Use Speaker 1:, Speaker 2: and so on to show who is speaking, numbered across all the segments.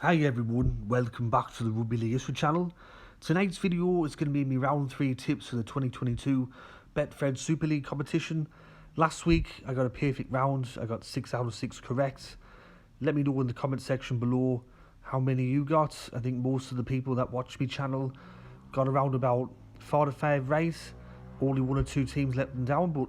Speaker 1: Hi everyone, welcome back to the Rugby League History channel. Tonight's video is going to be my round 3 tips for the 2022 Betfred Super League competition. Last week I got a perfect round, I got 6 out of 6 correct. Let me know in the comment section below how many you got. I think most of the people that watch my channel got around about 4 to 5 right. Only 1 or 2 teams let them down, but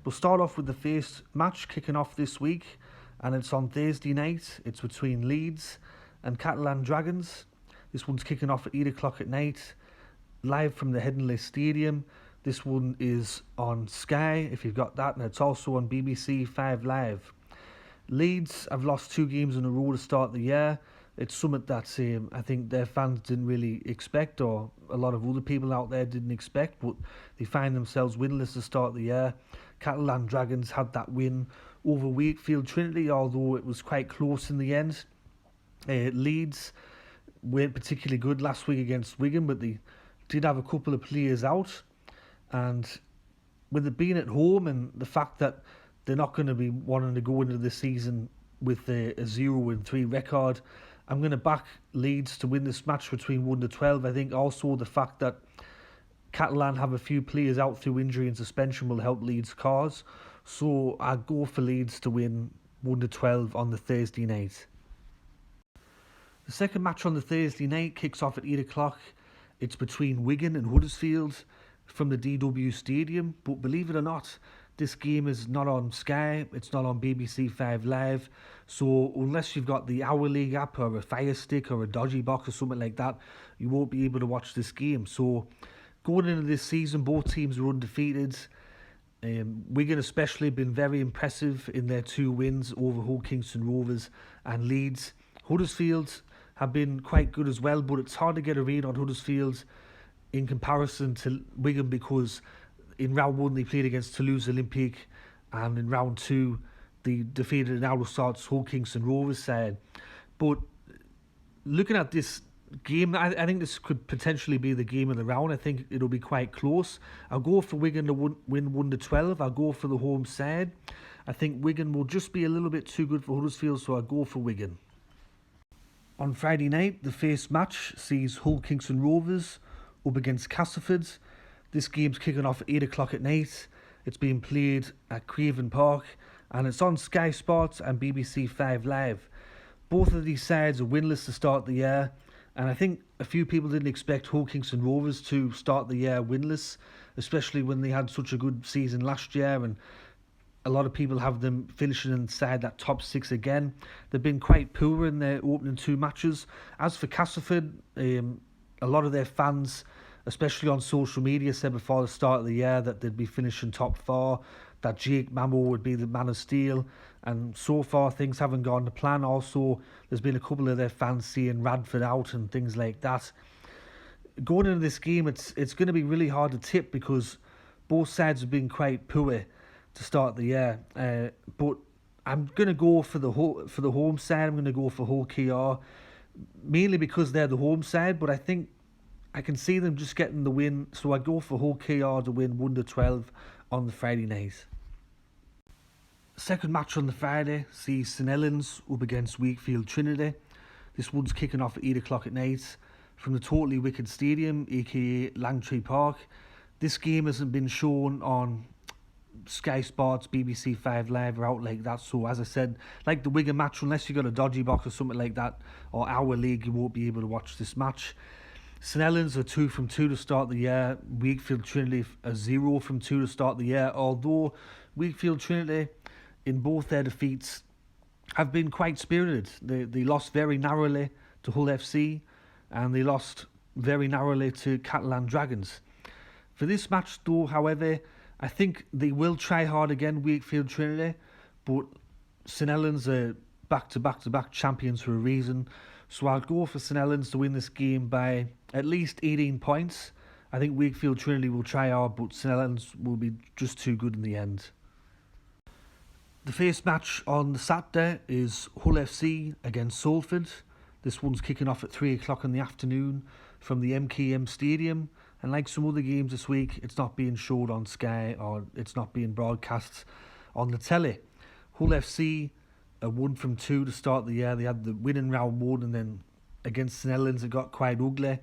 Speaker 1: we'll start off with the first match kicking off this week, and it's on Thursday night. It's between Leeds and Catalan Dragons. This one's kicking off at 8 o'clock at night, live from the Helens Stadium. This one is on Sky, if you've got that, and it's also on BBC 5 Live. Leeds have lost 2 games in a row to start the year. It's something that I think their fans didn't really expect, or a lot of other people out there didn't expect, but they find themselves winless to start the year. Catalan Dragons had that win over Wakefield Trinity, although it was quite close in the end. Leeds weren't particularly good last week against Wigan, but they did have a couple of players out, and with it being at home and the fact that they're not going to be wanting to go into the season with a 0-3 record, I'm going to back Leeds to win this match between 1 to 12. I think also the fact that Catalan have a few players out through injury and suspension will help Leeds' cause, so I go for Leeds to win 1 to 12 on the Thursday night. The second match on the Thursday night kicks off at 8 o'clock. It's between Wigan and Huddersfield from the DW Stadium. But believe it or not, this game is not on Sky. It's not on BBC 5 Live. So unless you've got the Hour League app or a Fire Stick or a Dodgy Box or something like that, you won't be able to watch this game. So going into this season, both teams are undefeated. Wigan especially been very impressive in their 2 wins over Hull Kingston Rovers and Leeds. Huddersfield have been quite good as well, but it's hard to get a read on Huddersfield in comparison to Wigan, because in round 1 they played against Toulouse Olympique, and in round 2 they defeated an out of sorts Hull Kingston Rovers side. But looking at this game, I think this could potentially be the game of the round. I think it'll be quite close. I'll go for Wigan to win 1 to 12. I'll go for the home side. I think Wigan will just be a little bit too good for Huddersfield, so I'll go for Wigan. On Friday night, the first match sees Hull Kingston Rovers up against Castleford. This game's kicking off at 8 o'clock at night. It's being played at Craven Park, and it's on Sky Sports and BBC 5 Live. Both of these sides are winless to start the year, and I think a few people didn't expect Hull Kingston Rovers to start the year winless, especially when they had such a good season last year, and a lot of people have them finishing inside that top 6 again. They've been quite poor in their opening 2 matches. As for Castleford, a lot of their fans, especially on social media, said before the start of the year that they'd be finishing top 4, that Jake Mamo would be the man of steel, and so far things haven't gone to plan. Also, there's been a couple of their fans seeing Radford out and things like that. Going into this game, it's going to be really hard to tip, because both sides have been quite poor to start the year, but I'm going to go for the home side. I'm going to go for Hull KR, mainly because they're the home side, but I think I can see them just getting the win, so I go for Hull KR to win 1 to 12 on the Friday night. Second match on the Friday sees St Helens up against Wakefield Trinity. This one's kicking off at 8 o'clock at night from the Totally Wicked Stadium, aka Langtree Park. This game hasn't been shown on Sky Sports, BBC 5 Live, or out like that. So as I said, like the Wigan match, unless you got a Dodgy Box or something like that, or Our League, you won't be able to watch this match. St Helens are 2 from 2 to start the year. Wakefield Trinity are 0 from 2 to start the year, although Wakefield Trinity in both their defeats have been quite spirited. They lost very narrowly to Hull FC, and they lost very narrowly to Catalan Dragons. For this match though, however, I think they will try hard again, Wakefield Trinity, but St Helens are back-to-back champions for a reason, so I'll go for St Helens to win this game by at least 18 points. I think Wakefield Trinity will try hard, but St Helens will be just too good in the end. The first match on the Saturday is Hull FC against Salford. This one's kicking off at 3 o'clock in the afternoon from the MKM Stadium. And like some other games this week, it's not being showed on Sky, or it's not being broadcast on the telly. Hull FC a 1 from 2 to start the year. They had the win in round 1 and then against St Helens, it got quite ugly.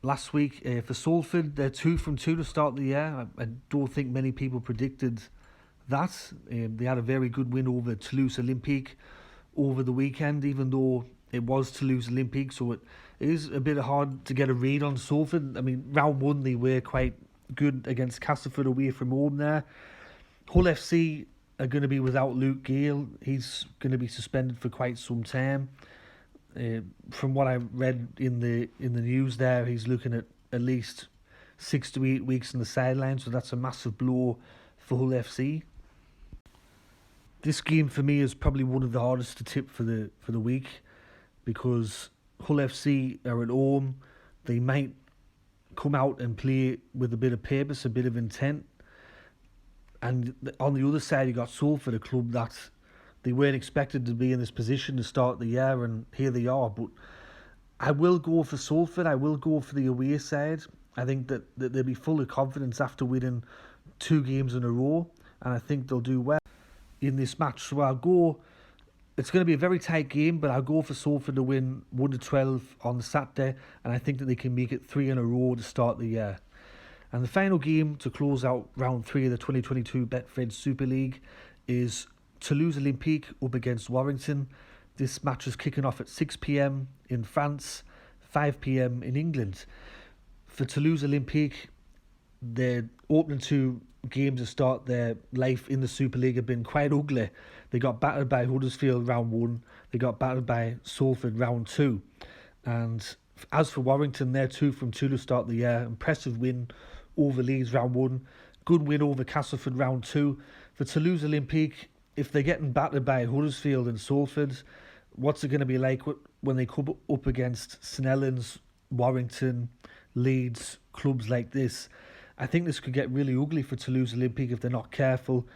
Speaker 1: Last week for Salford, they're 2 from 2 to start the year. I don't think many people predicted that. They had a very good win over Toulouse Olympique over the weekend, even though it was Toulouse Olympique, so it is a bit hard to get a read on Salford. I mean, round 1 they were quite good against Castleford away from home there. Hull FC are going to be without Luke Gale. He's going to be suspended for quite some time. From what I read in the news there, he's looking at least 6 to 8 weeks on the sideline, so that's a massive blow for Hull FC. This game for me is probably one of the hardest to tip for the week, because Hull FC are at home. They might come out and play with a bit of purpose, a bit of intent. And on the other side, you got Salford, a club that they weren't expected to be in this position to start the year, and here they are. But I will go for Salford. I will go for the away side. I think that they'll be full of confidence after winning 2 games in a row, and I think they'll do well in this match. So I'll go. It's going to be a very tight game, but I'll go for Salford to win 1-12 on the Saturday, and I think that they can make it 3 in a row to start the year. And the final game to close out round 3 of the 2022 Betfred Super League is Toulouse Olympique up against Warrington. This match is kicking off at 6 p.m. in France, 5 p.m. in England. For Toulouse Olympique, their opening 2 games to start their life in the Super League have been quite ugly. They got battered by Huddersfield round 1. They got battered by Salford round 2. And as for Warrington, they're 2 from 2 to start the year. Impressive win over Leeds round 1. Good win over Castleford round 2. For Toulouse Olympique, if they're getting battered by Huddersfield and Salford, what's it going to be like when they come up against St Helens, Warrington, Leeds, clubs like this? I think this could get really ugly for Toulouse Olympique if they're not careful.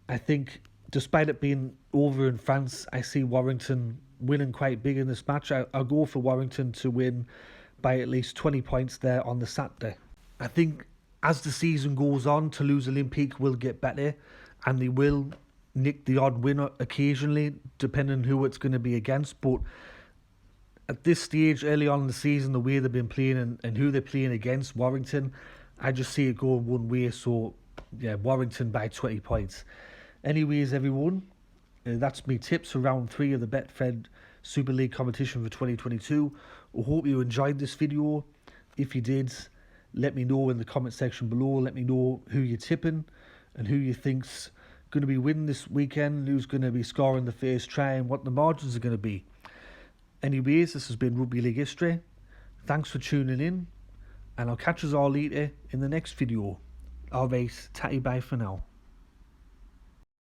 Speaker 1: I think, despite it being over in France, I see Warrington winning quite big in this match. I'll go for Warrington to win by at least 20 points there on the Saturday. I think as the season goes on, Toulouse Olympique will get better, and they will nick the odd win occasionally, depending on who it's going to be against. But at this stage, early on in the season, the way they've been playing and who they're playing against, Warrington, I just see it going one way. So, yeah, Warrington by 20 points. Anyways, everyone, that's my tips for round 3 of the Betfred Super League competition for 2022. I hope you enjoyed this video. If you did, let me know in the comment section below. Let me know who you're tipping and who you think's going to be winning this weekend, who's going to be scoring the first try, and what the margins are going to be. Anyways, this has been Rugby League History. Thanks for tuning in, and I'll catch us all later in the next video. Alright, tatty bye for now.